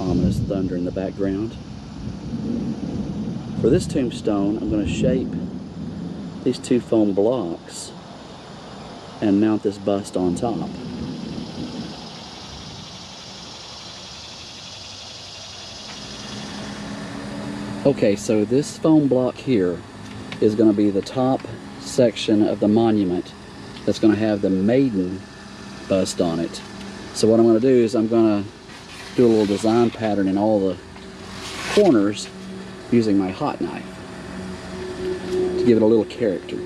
ominous thunder in the background. For this tombstone, I'm going to shape these 2 foam blocks and mount this bust on top. Okay, so this foam block here is going to be the top section of the monument that's going to have the Maiden bust on it. So what I'm going to do is I'm going to do a little design pattern in all the corners using my hot knife to give it a little character.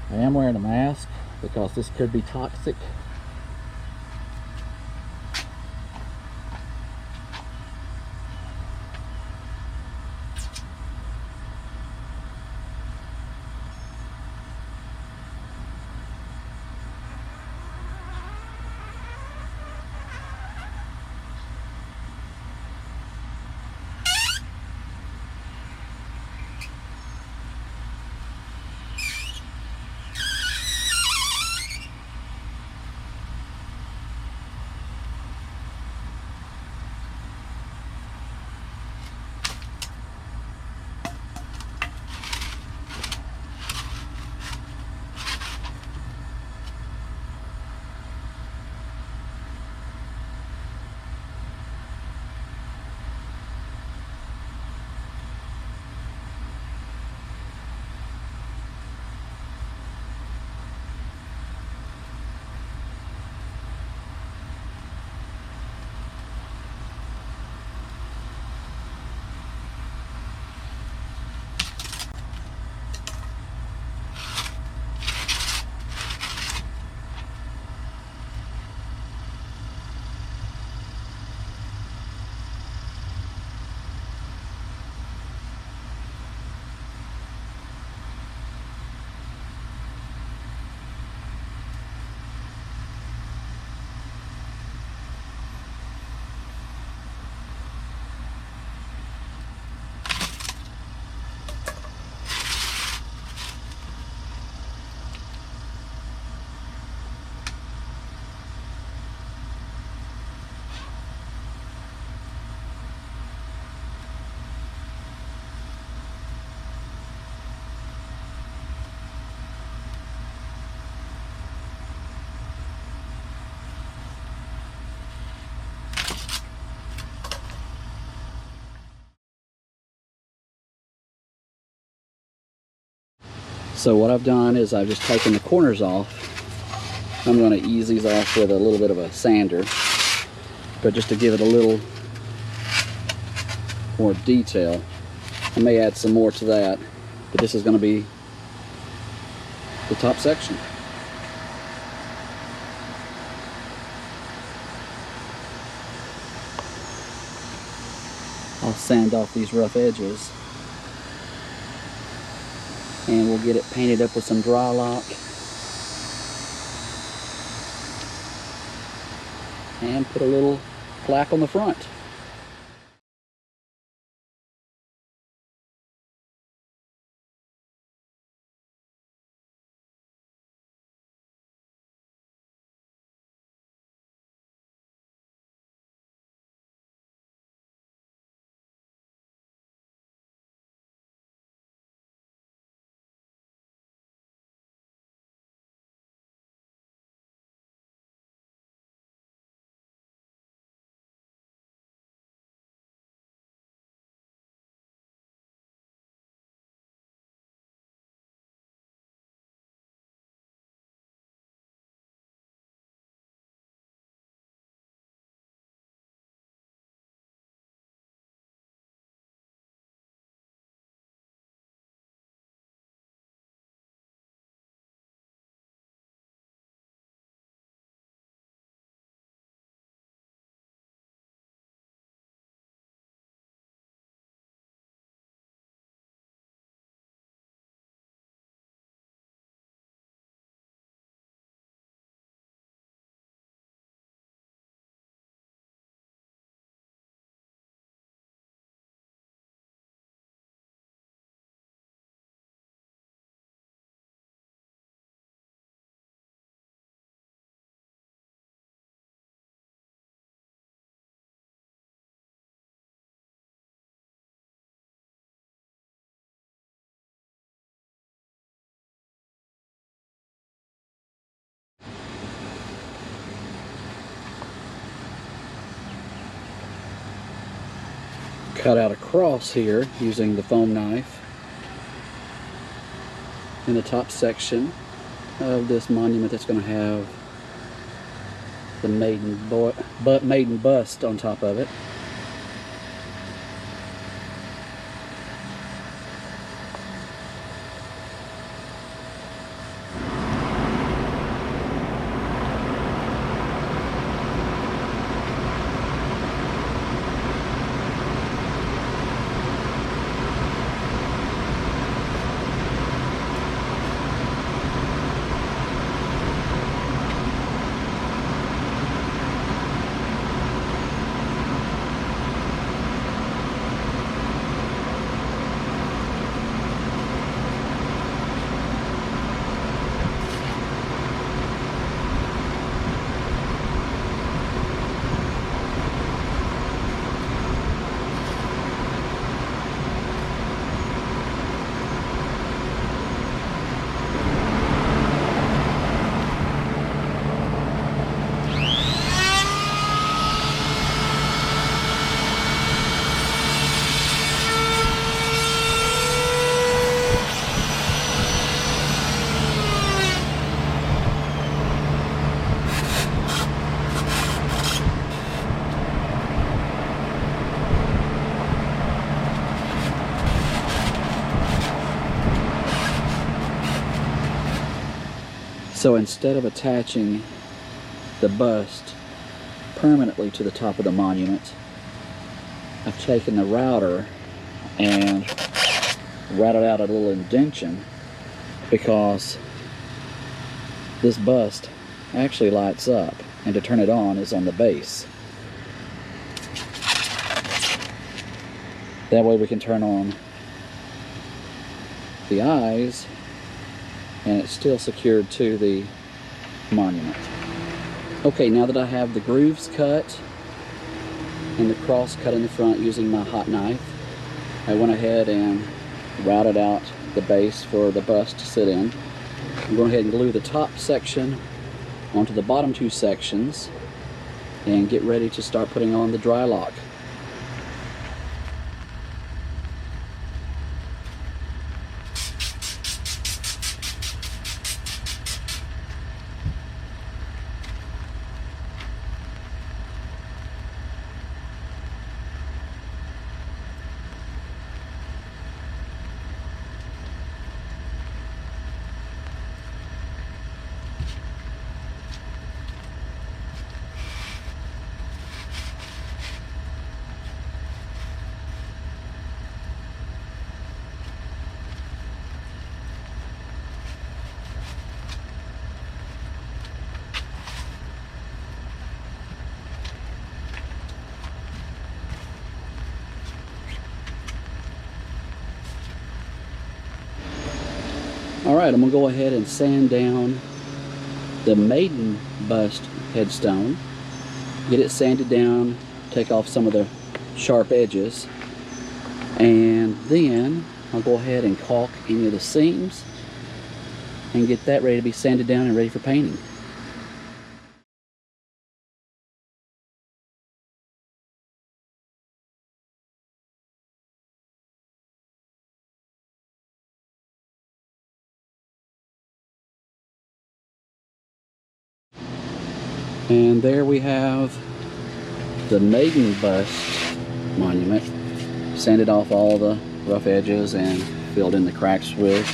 I am wearing a mask because this could be toxic. So what I've done is I've just taken the corners off. I'm going to ease these off with a little bit of a sander, but just to give it a little more detail. I may add some more to that, but this is going to be the top section. I'll sand off these rough edges, and we'll get it painted up with some dry lock and put a little plaque on the front. cut out a cross here using the foam knife in the top section of this monument that's going to have the Maiden bust on top of it. So instead of attaching the bust permanently to the top of the monument, I've taken the router and routed out a little indention, because this bust actually lights up, and to turn it on is on the base. That way we can turn on the eyes and it's still secured to the monument. Okay, now that I have the grooves cut and the cross cut in the front using my hot knife, I went ahead and routed out the base for the bust to sit in. I'm going ahead and glue the top section onto the bottom two sections and get ready to start putting on the dry lock. Alright, I'm going to go ahead and sand down the Maiden bust headstone, get it sanded down, take off some of the sharp edges, and then I'll go ahead and caulk any of the seams and get that ready to be sanded down and ready for painting. And there we have the Maiden bust monument, sanded off all the rough edges and filled in the cracks with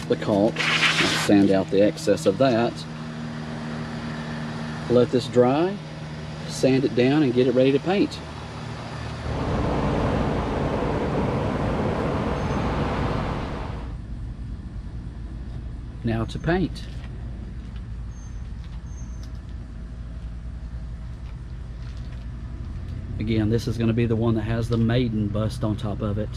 the caulk. I'll sand out the excess of that. Let this dry, sand it down, and get it ready to paint. Now to paint. Again, this is going to be the one that has the Maiden bust on top of it.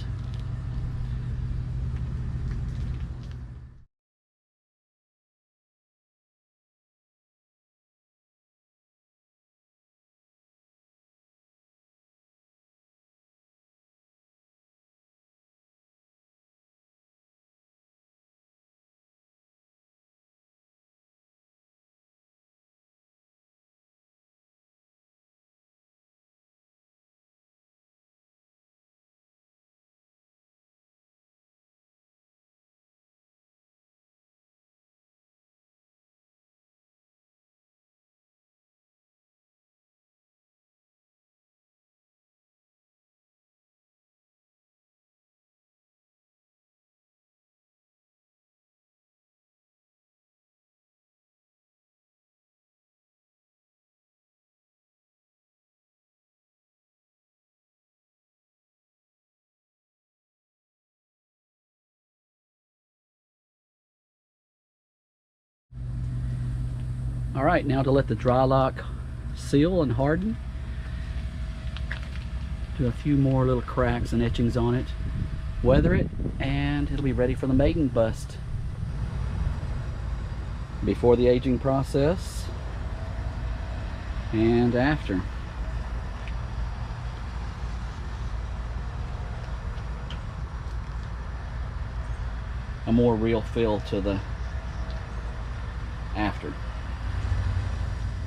All right, now to let the dry lock seal and harden. Do a few more little cracks and etchings on it, weather it, and it'll be ready for the maiden bust. Before the aging process and after. A more real feel to the after.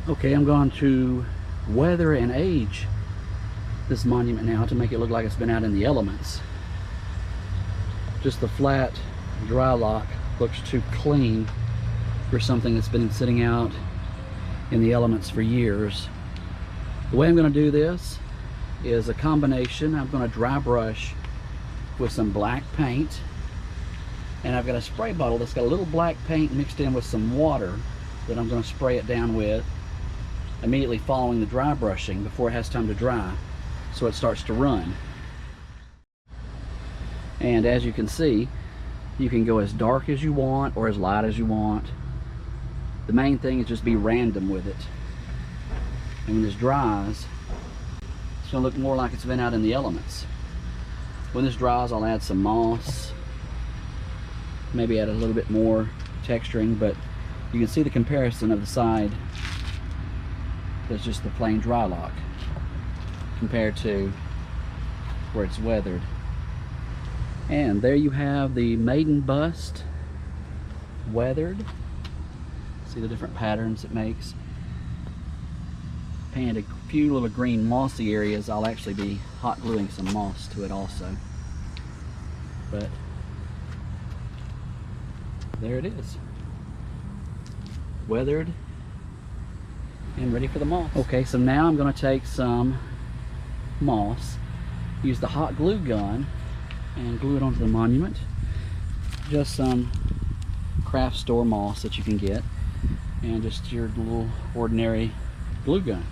Okay, I'm going to weather and age this monument now to make it look like it's been out in the elements. Just the flat dry lock looks too clean for something that's been sitting out in the elements for years. The way I'm going to do this is a combination. I'm going to dry brush with some black paint, and I've got a spray bottle that's got a little black paint mixed in with some water that I'm going to spray it down with immediately following the dry brushing before it has time to dry, so it starts to run. And as you can see, you can go as dark as you want or as light as you want. The main thing is just be random with it. And when this dries, it's going to look more like it's been out in the elements. When this dries, I'll add some moss, maybe add a little bit more texturing, but you can see the comparison of the side that's just the plain dry lock compared to where it's weathered. And there you have the maiden bust weathered. See the different patterns it makes. Painted a few little green mossy areas. I'll actually be hot gluing some moss to it also. But there it is. Weathered and ready for the moss. Okay, so now I'm going to take some moss, use the hot glue gun, and glue it onto the monument. Just some craft store moss that you can get, and just your little ordinary glue gun.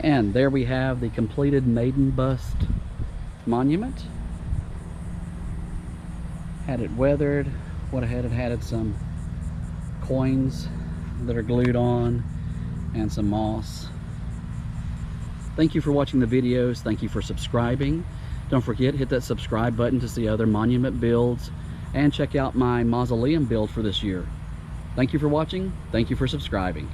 And there we have the completed maiden bust monument. Had it weathered, went ahead and added some coins that are glued on and some moss. Thank you for watching the videos. Thank you for subscribing. Don't forget, hit that subscribe button to see other monument builds and check out my mausoleum build for this year. Thank you for watching. Thank you for subscribing.